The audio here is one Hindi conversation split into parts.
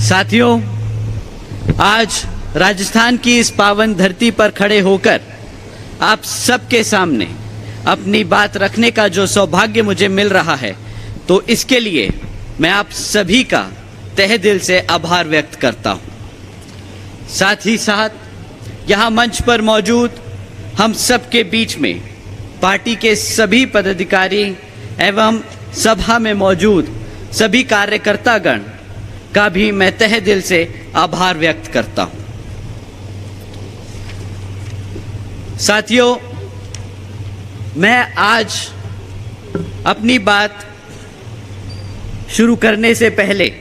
साथियों, आज राजस्थान की इस पावन धरती पर खड़े होकर आप सबके सामने अपनी बात रखने का जो सौभाग्य मुझे मिल रहा है, तो इसके लिए मैं आप सभी का तहे दिल से आभार व्यक्त करता हूं। साथ ही साथ यहाँ मंच पर मौजूद हम सबके बीच में पार्टी के सभी पदाधिकारी एवं सभा में मौजूद सभी कार्यकर्तागण का भी मैं तहे दिल से आभार व्यक्त करता हूं। साथियों, मैं आज अपनी बात शुरू करने से पहले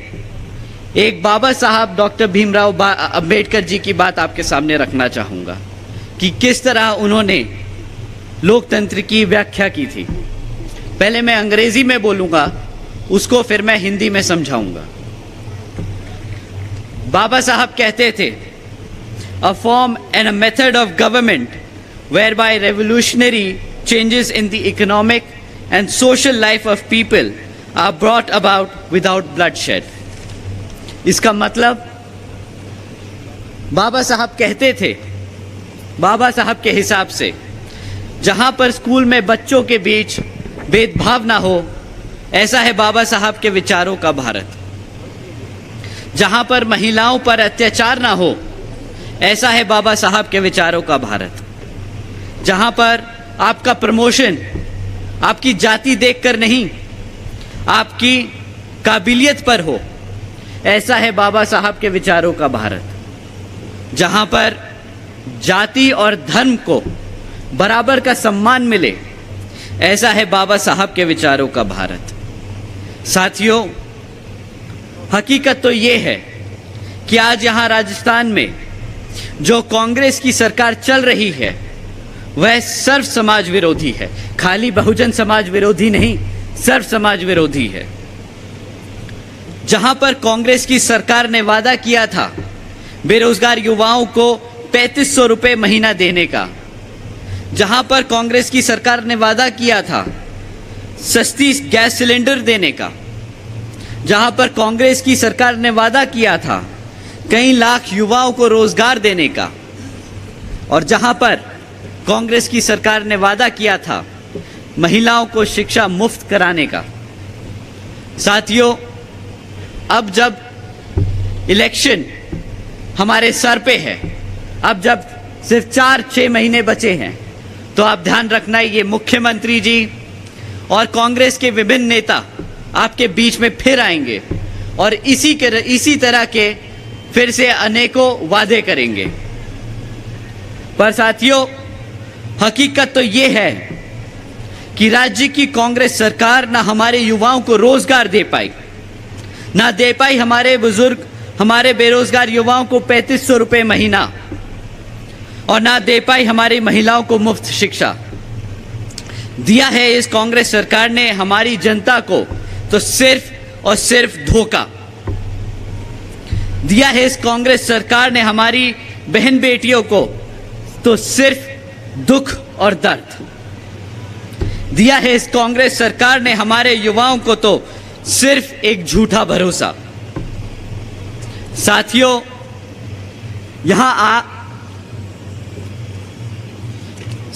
एक बाबा साहब डॉक्टर भीमराव अंबेडकर जी की बात आपके सामने रखना चाहूँगा कि किस तरह उन्होंने लोकतंत्र की व्याख्या की थी। पहले मैं अंग्रेजी में बोलूँगा, उसको फिर मैं हिंदी में समझाऊंगा। बाबा साहब कहते थे, a form and a method of government whereby revolutionary changes in the economic and social life of people are brought about without bloodshed। इसका मतलब बाबा साहब कहते थे, बाबा साहब के हिसाब से जहां पर स्कूल में बच्चों के बीच भेदभाव ना हो, ऐसा है बाबा साहब के विचारों का भारत। जहां पर महिलाओं पर अत्याचार ना हो, ऐसा है बाबा साहब के विचारों का भारत। जहां पर आपका प्रमोशन आपकी जाति देखकर नहीं, आपकी काबिलियत पर हो, ऐसा है बाबा साहब के विचारों का भारत। जहां पर जाति और धर्म को बराबर का सम्मान मिले, ऐसा है बाबा साहब के विचारों का भारत। साथियों, हकीकत तो ये है कि आज यहाँ राजस्थान में जो कांग्रेस की सरकार चल रही है, वह सर्व समाज विरोधी है। खाली बहुजन समाज विरोधी नहीं, सर्व समाज विरोधी है। जहां पर कांग्रेस की सरकार ने वादा किया था बेरोजगार युवाओं को 3500 रुपए महीना देने का, जहां पर कांग्रेस की सरकार ने वादा किया था सस्ती गैस सिलेंडर देने का, जहां पर कांग्रेस की सरकार ने वादा किया था कई लाख युवाओं को रोजगार देने का, और जहां पर कांग्रेस की सरकार ने वादा किया था महिलाओं को शिक्षा मुफ्त कराने का। साथियों, अब जब इलेक्शन हमारे सर पे है, अब जब सिर्फ 4-6 महीने बचे हैं, तो आप ध्यान रखना, ये मुख्यमंत्री जी और कांग्रेस के विभिन्न नेता आपके बीच में फिर आएंगे और इसी तरह के फिर से अनेकों वादे करेंगे। पर साथियों, हकीकत तो ये है कि राज्य की कांग्रेस सरकार ना हमारे युवाओं को रोजगार दे पाई, ना दे पाई हमारे बुजुर्ग, हमारे बेरोजगार युवाओं को 3500 रुपए महीना, और ना दे पाई हमारी महिलाओं को मुफ्त शिक्षा। दिया है इस कांग्रेस सरकार ने हमारी जनता को तो सिर्फ और सिर्फ धोखा। दिया है इस कांग्रेस सरकार ने हमारी बहन बेटियों को तो सिर्फ दुख और दर्द। दिया है इस कांग्रेस सरकार ने हमारे युवाओं को तो सिर्फ एक झूठा भरोसा। साथियों, यहां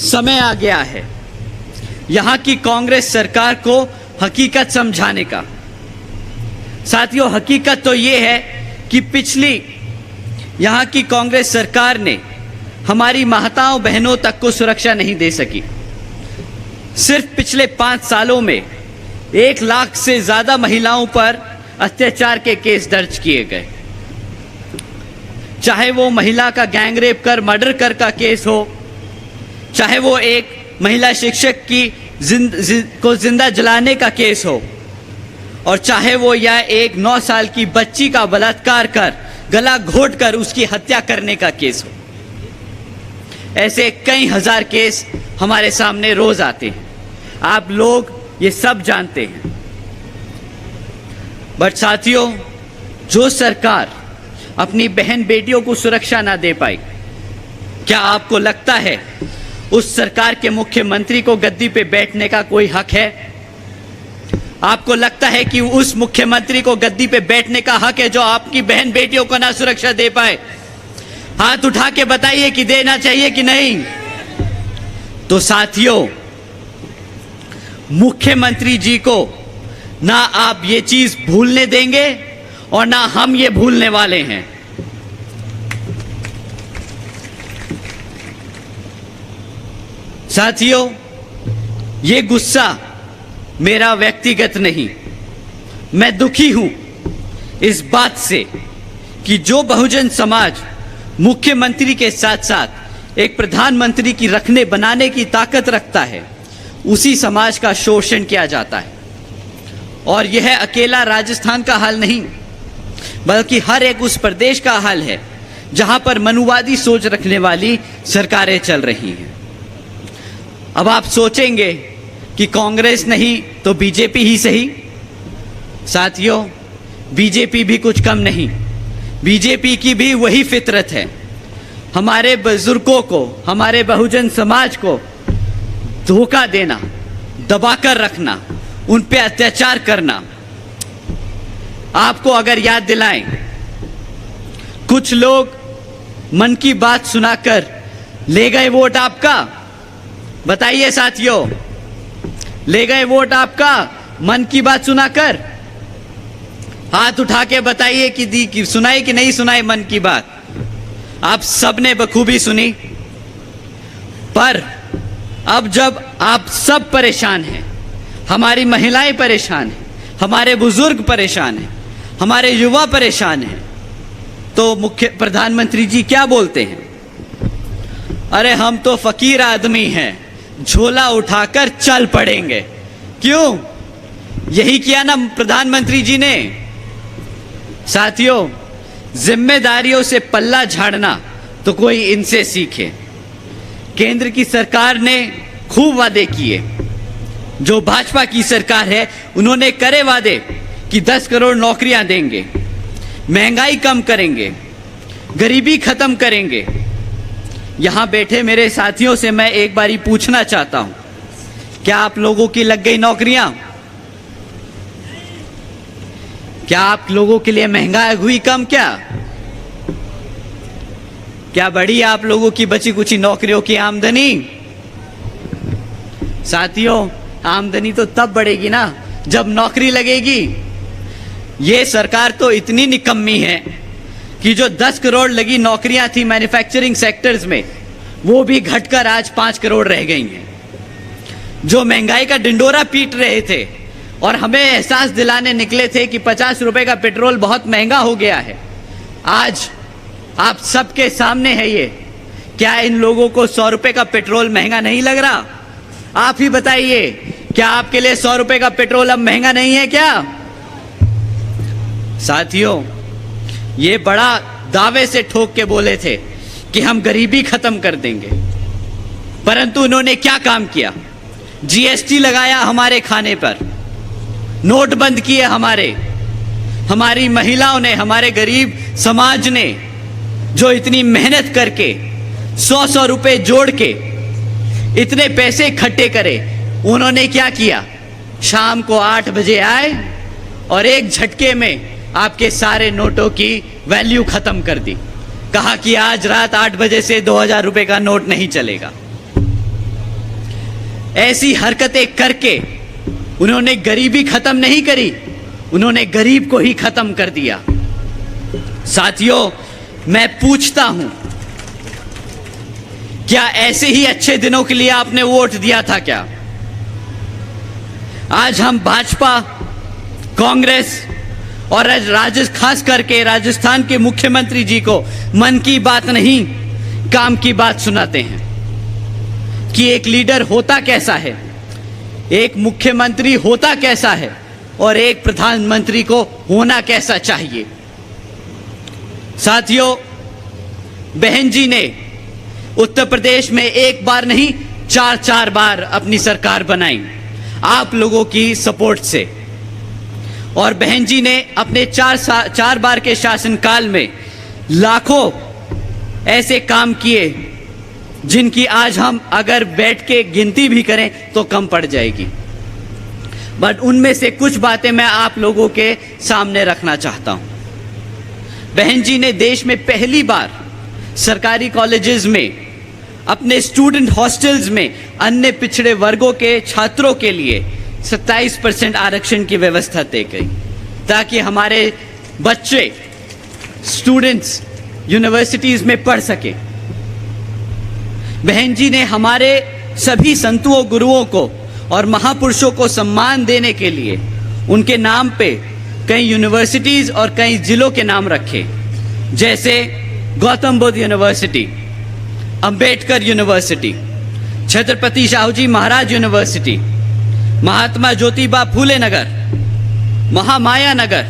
समय आ गया है यहां की कांग्रेस सरकार को हकीकत समझाने का। साथियों, हकीकत तो यह है कि पिछली यहां की कांग्रेस सरकार ने हमारी माताओं बहनों तक को सुरक्षा नहीं दे सकी। सिर्फ पिछले 5 सालों में 1 लाख से ज्यादा महिलाओं पर अत्याचार के केस दर्ज किए गए, चाहे वो महिला का गैंगरेप कर मर्डर कर का केस हो, चाहे वो एक महिला शिक्षक की को जिंदा जलाने का केस हो, और चाहे वो या एक 9 साल की बच्ची का बलात्कार कर गला घोट कर उसकी हत्या करने का केस हो। ऐसे कई हजार केस हमारे सामने रोज आते हैं, आप लोग ये सब जानते हैं। बट साथियों, जो सरकार अपनी बहन बेटियों को सुरक्षा ना दे पाई, क्या आपको लगता है उस सरकार के मुख्यमंत्री को गद्दी पे बैठने का कोई हक है? आपको लगता है कि उस मुख्यमंत्री को गद्दी पे बैठने का हक है जो आपकी बहन बेटियों को ना सुरक्षा दे पाए? हाथ उठा के बताइए कि देना चाहिए कि नहीं। तो साथियों, मुख्यमंत्री जी को ना आप ये चीज भूलने देंगे और ना हम ये भूलने वाले हैं। साथियों, ये गुस्सा मेरा व्यक्तिगत नहीं, मैं दुखी हूं इस बात से कि जो बहुजन समाज मुख्यमंत्री के साथ साथ एक प्रधानमंत्री की रखने बनाने की ताकत रखता है, उसी समाज का शोषण किया जाता है। और यह अकेला राजस्थान का हाल नहीं, बल्कि हर एक उस प्रदेश का हाल है जहां पर मनुवादी सोच रखने वाली सरकारें चल रही हैं। अब आप सोचेंगे कि कांग्रेस नहीं तो बीजेपी ही सही। साथियों, बीजेपी भी कुछ कम नहीं, बीजेपी की भी वही फितरत है, हमारे बुजुर्गों को, हमारे बहुजन समाज को धोखा देना, दबाकर रखना, उन पे अत्याचार करना। आपको अगर याद दिलाएं, कुछ लोग मन की बात सुनाकर ले गए वोट आपका। बताइए साथियों, ले गए वोट आपका मन की बात सुनाकर? हाथ उठा के बताइए कि सुनाई कि नहीं सुनाई मन की बात? आप सबने बखूबी सुनी। पर अब जब आप सब परेशान हैं, हमारी महिलाएं परेशान हैं, हमारे बुजुर्ग परेशान हैं, हमारे युवा परेशान हैं, तो मुख्य प्रधानमंत्री जी क्या बोलते हैं? अरे हम तो फकीर आदमी हैं, झोला उठाकर चल पड़ेंगे। क्यों? यही किया ना प्रधानमंत्री जी ने। साथियों, जिम्मेदारियों से पल्ला झाड़ना तो कोई इनसे सीखे। केंद्र की सरकार ने खूब वादे किए। जो भाजपा की सरकार है, उन्होंने करे वादे कि 10 करोड़ नौकरियां देंगे, महंगाई कम करेंगे, गरीबी खत्म करेंगे। यहां बैठे मेरे साथियों से मैं एक बारी पूछना चाहता हूं, क्या आप लोगों की लग गई नौकरियां? क्या आप लोगों के लिए महंगाई हुई कम? क्या बढ़ी आप लोगों की बची कुची नौकरियों की आमदनी? साथियों, आमदनी तो तब बढ़ेगी ना जब नौकरी लगेगी। ये सरकार तो इतनी निकम्मी है कि जो 10 करोड़ लगी नौकरियां थी मैन्युफैक्चरिंग सेक्टर्स में, वो भी घटकर आज 5 करोड़ रह गई हैं। जो महंगाई का डिंडोरा पीट रहे थे और हमें एहसास दिलाने निकले थे कि 50 रुपए का पेट्रोल बहुत महंगा हो गया है, आज आप सबके सामने है ये। क्या इन लोगों को 100 रुपए का पेट्रोल महंगा नहीं लग रहा? आप ही बताइए, क्या आपके लिए 100 रुपए का पेट्रोल अब महंगा नहीं है क्या? साथियों, ये बड़ा दावे से ठोक के बोले थे कि हम गरीबी खत्म कर देंगे, परंतु उन्होंने क्या काम किया? जीएसटी लगाया हमारे खाने पर, नोट बंद किए हमारी महिलाओं ने, हमारे गरीब समाज ने जो इतनी मेहनत करके 100-100 रुपए जोड़ के इतने पैसे इकट्ठे करे, उन्होंने क्या किया? शाम को 8 बजे आए और एक झटके में आपके सारे नोटों की वैल्यू खत्म कर दी। कहा कि आज रात 8 बजे से 2000 रुपए का नोट नहीं चलेगा। ऐसी हरकतें करके उन्होंने गरीबी खत्म नहीं करी, उन्होंने गरीब को ही खत्म कर दिया। साथियों, मैं पूछता हूं, क्या ऐसे ही अच्छे दिनों के लिए आपने वोट दिया था क्या? आज हम भाजपा, कांग्रेस और खास करके राजस्थान के मुख्यमंत्री जी को मन की बात नहीं, काम की बात सुनाते हैं कि एक लीडर होता कैसा है, एक मुख्यमंत्री होता कैसा है और एक प्रधानमंत्री को होना कैसा चाहिए। साथियों, बहन जी ने उत्तर प्रदेश में एक बार नहीं 4 बार अपनी सरकार बनाई आप लोगों की सपोर्ट से। और बहन जी ने अपने 4 बार के शासनकाल में लाखों ऐसे काम किए जिनकी आज हम अगर बैठ के गिनती भी करें तो कम पड़ जाएगी। बट उनमें से कुछ बातें मैं आप लोगों के सामने रखना चाहता हूं। बहन जी ने देश में पहली बार सरकारी कॉलेजेस में, अपने स्टूडेंट हॉस्टल्स में अन्य पिछड़े वर्गों के छात्रों के लिए 27% आरक्षण की व्यवस्था तय की, ताकि हमारे बच्चे, स्टूडेंट्स यूनिवर्सिटीज में पढ़ सके। बहन जी ने हमारे सभी संतों, गुरुओं को और महापुरुषों को सम्मान देने के लिए उनके नाम पे कई यूनिवर्सिटीज और कई जिलों के नाम रखे, जैसे Gautam Buddha university, Ambedkar university, Chhatrapati Shahuji Maharaj university, Mahatma Jyotiba Phule नगर, महामाया नगर,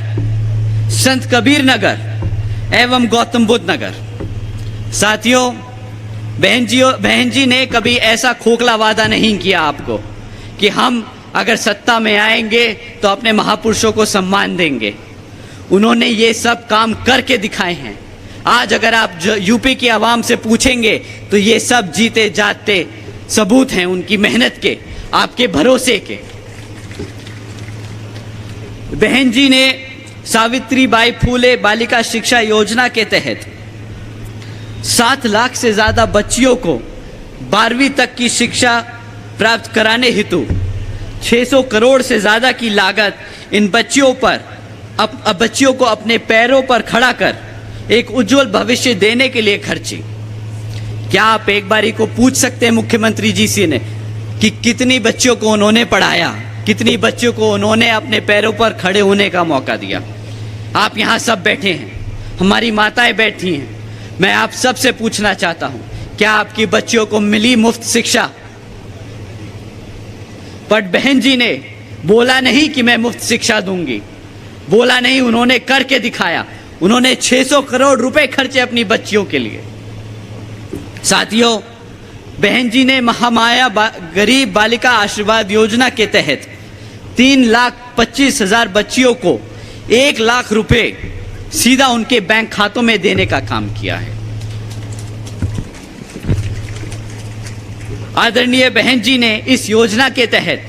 संत कबीर नगर एवं गौतम बुद्ध नगर। साथियों, बहन जी ने कभी ऐसा खोखला वादा नहीं किया आपको कि हम अगर सत्ता में आएंगे तो अपने महापुरुषों को सम्मान देंगे। उन्होंने ये सब काम करके दिखाए हैं। आज अगर आप यूपी की आवाम से पूछेंगे तो ये सब जीते जागते सबूत हैं उनकी मेहनत के, आपके भरोसे के। बहन जी ने सावित्रीबाई फूले बालिका शिक्षा योजना के तहत 7 लाख से ज्यादा बच्चियों को 12वीं तक की शिक्षा प्राप्त कराने हेतु 600 करोड़ से ज्यादा की लागत इन बच्चियों को अपने पैरों पर खड़ा कर एक उज्जवल भविष्य देने के लिए खर्ची। क्या आप एक बारी को पूछ सकते हैं मुख्यमंत्री जी से ने कि कितनी बच्चियों को उन्होंने पढ़ाया, कितनी बच्चियों को उन्होंने अपने पैरों पर खड़े होने का मौका दिया। आप यहाँ सब बैठे हैं, हमारी माताएं बैठी हैं, मैं आप सबसे पूछना चाहता हूं, क्या आपकी बच्चियों को मिली मुफ्त शिक्षा? बट बहन जी ने बोला नहीं कि मैं मुफ्त शिक्षा दूंगी, बोला नहीं, उन्होंने करके दिखाया। उन्होंने 600 करोड़ रुपए खर्चे अपनी बच्चियों के लिए। साथियों, बहन जी ने महामाया गरीब बालिका आशीर्वाद योजना के तहत 3,25,000 बच्चियों को 1 लाख रुपए सीधा उनके बैंक खातों में देने का काम किया है। आदरणीय बहन जी ने इस योजना के तहत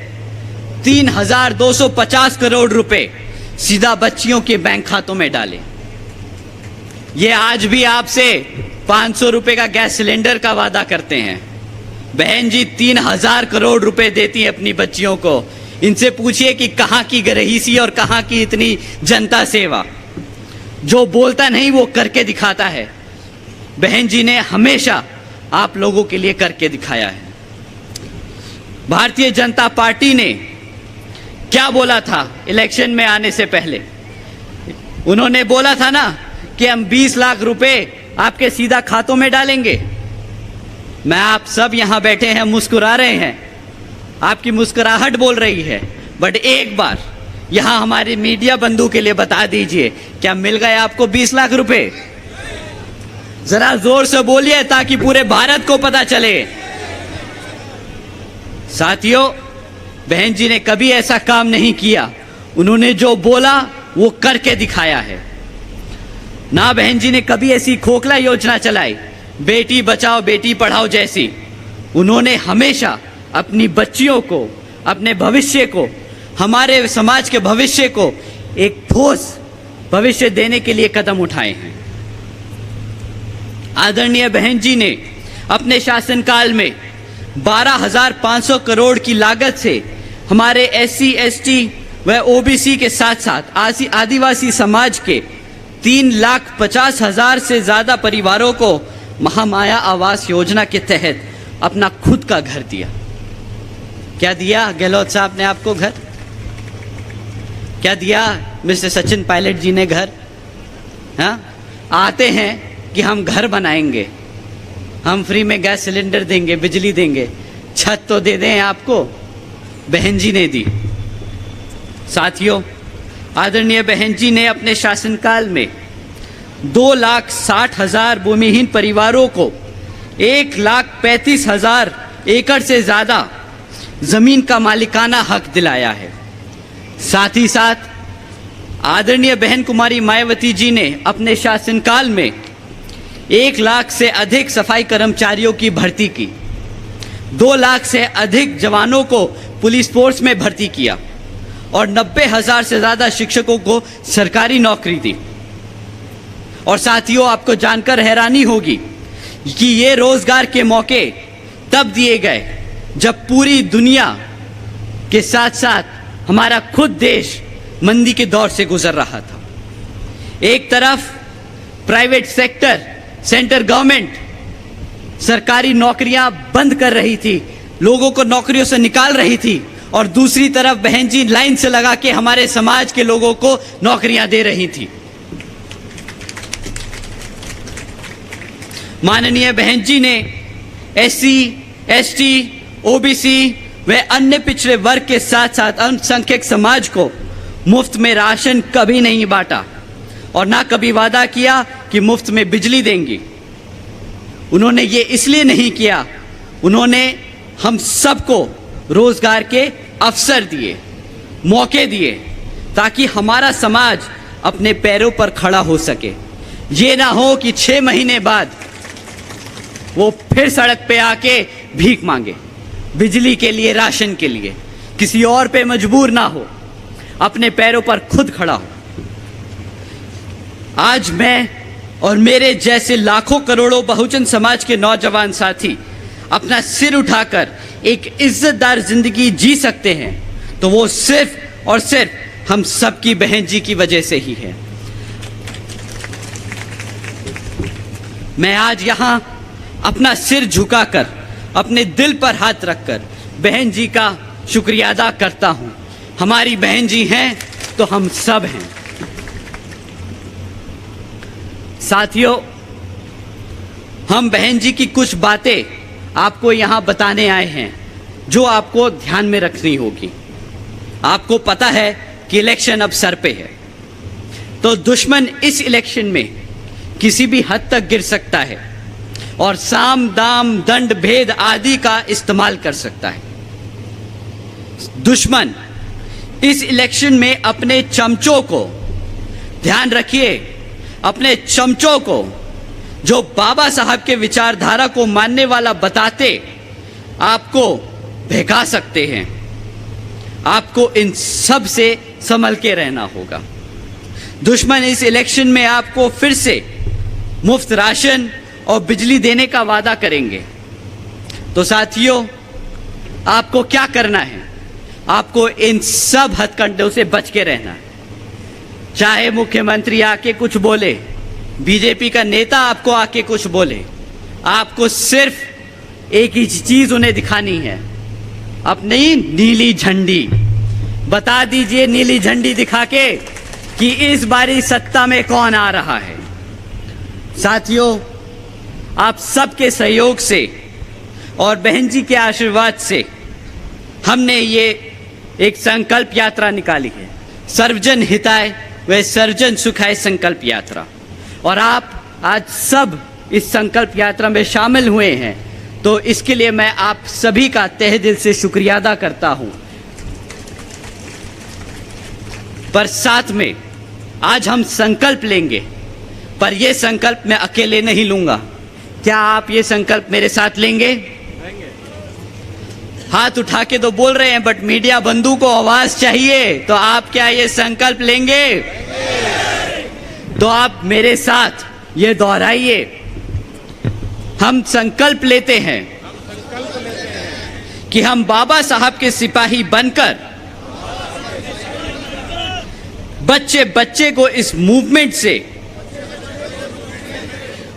3,250 करोड़ रुपए सीधा बच्चियों के बैंक खातों में डाले। ये आज भी आपसे 500 रुपए का गैस सिलेंडर का वादा करते हैं। बहन जी 3,000 करोड़ रुपए देती है अपनी बच्चियों को। इनसे पूछिए कि कहां की रईसी और कहां की इतनी जनता सेवा। जो बोलता नहीं वो करके दिखाता है। बहन जी ने हमेशा आप लोगों के लिए करके दिखाया है। भारतीय जनता पार्टी ने क्या बोला था इलेक्शन में आने से पहले? उन्होंने बोला था ना कि हम 20 लाख रुपए आपके सीधा खातों में डालेंगे। मैं आप सब यहां बैठे हैं, मुस्कुरा रहे हैं, आपकी मुस्कुराहट बोल रही है, बट एक बार यहां हमारे मीडिया बंधु के लिए बता दीजिए, क्या मिल गए आपको 20 लाख रुपए? जरा जोर से बोलिए ताकि पूरे भारत को पता चले। साथियों, बहन जी ने कभी ऐसा काम नहीं किया। उन्होंने जो बोला वो करके दिखाया है। ना बहन जी ने कभी ऐसी खोखला योजना चलाई, बेटी बचाओ बेटी पढ़ाओ जैसी। उन्होंने हमेशा अपनी बच्चियों को, अपने भविष्य को, हमारे समाज के भविष्य को एक ठोस भविष्य देने के लिए कदम उठाए हैं। आदरणीय बहन जी ने अपने शासनकाल में 12,500 करोड़ की लागत से हमारे SC, ST व OBC के साथ साथ आदिवासी समाज के 3,50,000 से ज्यादा परिवारों को महामाया आवास योजना के तहत अपना खुद का घर दिया। क्या दिया गहलोत साहब ने आपको घर? क्या दिया मिस्टर सचिन पायलट जी ने घर? हाँ, आते हैं कि हम घर बनाएंगे, हम फ्री में गैस सिलेंडर देंगे, बिजली देंगे, छत तो दे दें आपको। बहन जी ने दी। साथियों, आदरणीय बहन जी ने अपने शासनकाल में 2,60,000 भूमिहीन परिवारों को 1,35,000 एकड़ से ज्यादा जमीन का मालिकाना हक दिलाया है। साथ ही साथ आदरणीय बहन कुमारी मायावती जी ने अपने शासनकाल में 1 लाख से अधिक सफाई कर्मचारियों की भर्ती की, 2 लाख से अधिक जवानों को पुलिस फोर्स में भर्ती किया और 90,000 से ज़्यादा शिक्षकों को सरकारी नौकरी दी। और साथियों, आपको जानकर हैरानी होगी कि ये रोजगार के मौके तब दिए गए जब पूरी दुनिया के साथ साथ हमारा खुद देश मंदी के दौर से गुजर रहा था। एक तरफ प्राइवेट सेक्टर, सेंट्रल गवर्नमेंट सरकारी नौकरियां बंद कर रही थी, लोगों को नौकरियों से निकाल रही थी, और दूसरी तरफ बहन जी लाइन से लगा के हमारे समाज के लोगों को नौकरियां दे रही थी। माननीय बहन जी ने एससी, एसटी, ओबीसी व अन्य पिछड़े वर्ग के साथ साथ अल्पसंख्यक समाज को मुफ्त में राशन कभी नहीं बांटा और ना कभी वादा किया कि मुफ्त में बिजली देंगी। उन्होंने ये इसलिए नहीं किया, उन्होंने हम सबको रोजगार के अवसर दिए, मौके दिए, ताकि हमारा समाज अपने पैरों पर खड़ा हो सके। ये ना हो कि 6 महीने बाद वो फिर सड़क पे आके भीख मांगे, बिजली के लिए, राशन के लिए, किसी और पे मजबूर ना हो, अपने पैरों पर खुद खड़ा हो। आज मैं और मेरे जैसे लाखों करोड़ों बहुजन समाज के नौजवान साथी अपना सिर उठाकर एक इज्जतदार जिंदगी जी सकते हैं तो वो सिर्फ और सिर्फ हम सबकी बहन जी की वजह से ही है। मैं आज यहां अपना सिर झुकाकर, अपने दिल पर हाथ रखकर बहन जी का शुक्रिया अदा करता हूं। हमारी बहन जी हैं तो हम सब हैं। साथियों, हम बहन जी की कुछ बातें आपको यहां बताने आए हैं जो आपको ध्यान में रखनी होगी। आपको पता है कि इलेक्शन अब सर पे है, तो दुश्मन इस इलेक्शन में किसी भी हद तक गिर सकता है और साम दाम दंड भेद आदि का इस्तेमाल कर सकता है। दुश्मन इस इलेक्शन में अपने चमचों को, ध्यान रखिए, अपने चमचों को जो बाबा साहब के विचारधारा को मानने वाला बताते आपको बहका सकते हैं। आपको इन सब से संभल के रहना होगा। दुश्मन इस इलेक्शन में आपको फिर से मुफ्त राशन और बिजली देने का वादा करेंगे। तो साथियों, आपको क्या करना है? आपको इन सब हथकंडों से बच के रहना है। चाहे मुख्यमंत्री आके कुछ बोले, बीजेपी का नेता आपको आके कुछ बोले, आपको सिर्फ एक ही चीज उन्हें दिखानी है, अपनी नीली झंडी। बता दीजिए नीली झंडी दिखा के कि इस बारी सत्ता में कौन आ रहा है। साथियों, आप सबके सहयोग से और बहन जी के आशीर्वाद से हमने ये एक संकल्प यात्रा निकाली है, सर्वजन हिताय व सर्वजन सुखाय संकल्प यात्रा। और आप आज सब इस संकल्प यात्रा में शामिल हुए हैं, तो इसके लिए मैं आप सभी का तहे दिल से शुक्रिया अदा करता हूं। पर साथ में आज हम संकल्प लेंगे, पर यह संकल्प मैं अकेले नहीं लूंगा। क्या आप ये संकल्प मेरे साथ लेंगे? हाथ उठा के तो बोल रहे हैं, बट मीडिया बंधु को आवाज चाहिए। तो आप क्या ये संकल्प लेंगे? तो आप मेरे साथ ये दोहराइए। हम संकल्प लेते हैं कि हम बाबा साहब के सिपाही बनकर बच्चे बच्चे को इस मूवमेंट से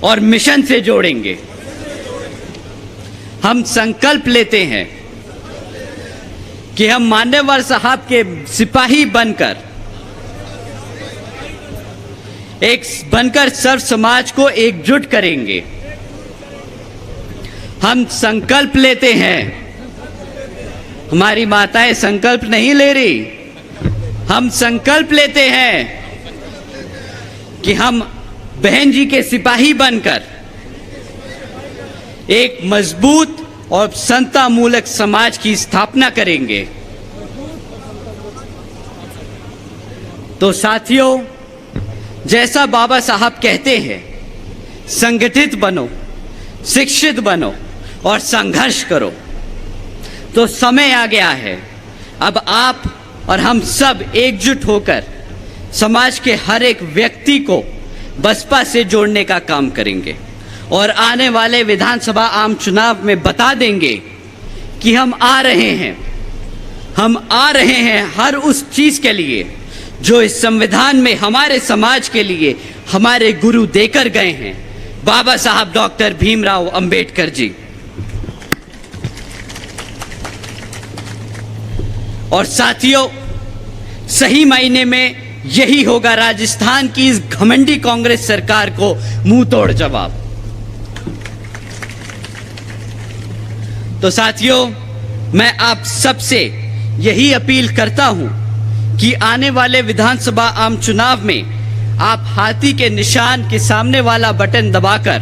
और मिशन से जोड़ेंगे। हम संकल्प लेते हैं कि हम मान्यवर साहब के सिपाही बनकर सर्व समाज को एकजुट करेंगे। हम संकल्प लेते हैं, हमारी माताएं संकल्प नहीं ले रही, हम संकल्प लेते हैं कि हम बहन जी के सिपाही बनकर एक मजबूत और समता मूलक समाज की स्थापना करेंगे। तो साथियों, जैसा बाबा साहब कहते हैं, संगठित बनो, शिक्षित बनो और संघर्ष करो। तो समय आ गया है, अब आप और हम सब एकजुट होकर समाज के हर एक व्यक्ति को बसपा से जोड़ने का काम करेंगे और आने वाले विधानसभा आम चुनाव में बता देंगे कि हम आ रहे हैं हर उस चीज के लिए जो इस संविधान में हमारे समाज के लिए हमारे गुरु देकर गए हैं, बाबा साहब डॉक्टर भीमराव अंबेडकर जी। और साथियों, सही मायने में यही होगा राजस्थान की इस घमंडी कांग्रेस सरकार को मुंह तोड़ जवाब। तो साथियों, मैं आप सबसे यही अपील करता हूं कि आने वाले विधानसभा आम चुनाव में आप हाथी के निशान के सामने वाला बटन दबाकर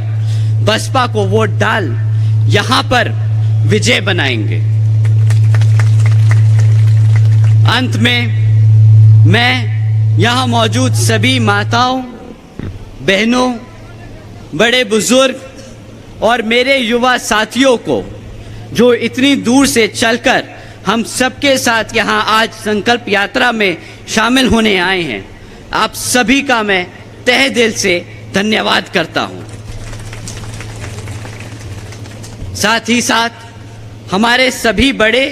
बसपा को वोट डाल यहां पर विजय बनाएंगे। अंत में मैं यहां मौजूद सभी माताओं, बहनों, बड़े बुजुर्ग और मेरे युवा साथियों को जो इतनी दूर से चलकर हम सबके साथ यहां आज संकल्प यात्रा में शामिल होने आए हैं, आप सभी का मैं तहे दिल से धन्यवाद करता हूं। साथ ही साथ हमारे सभी बड़े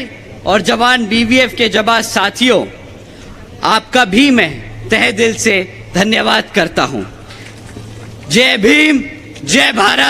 और जवान बीवीएफ के जाबाज साथियों, आपका भी मैं तहे दिल से धन्यवाद करता हूं। जय भीम, जय भारत।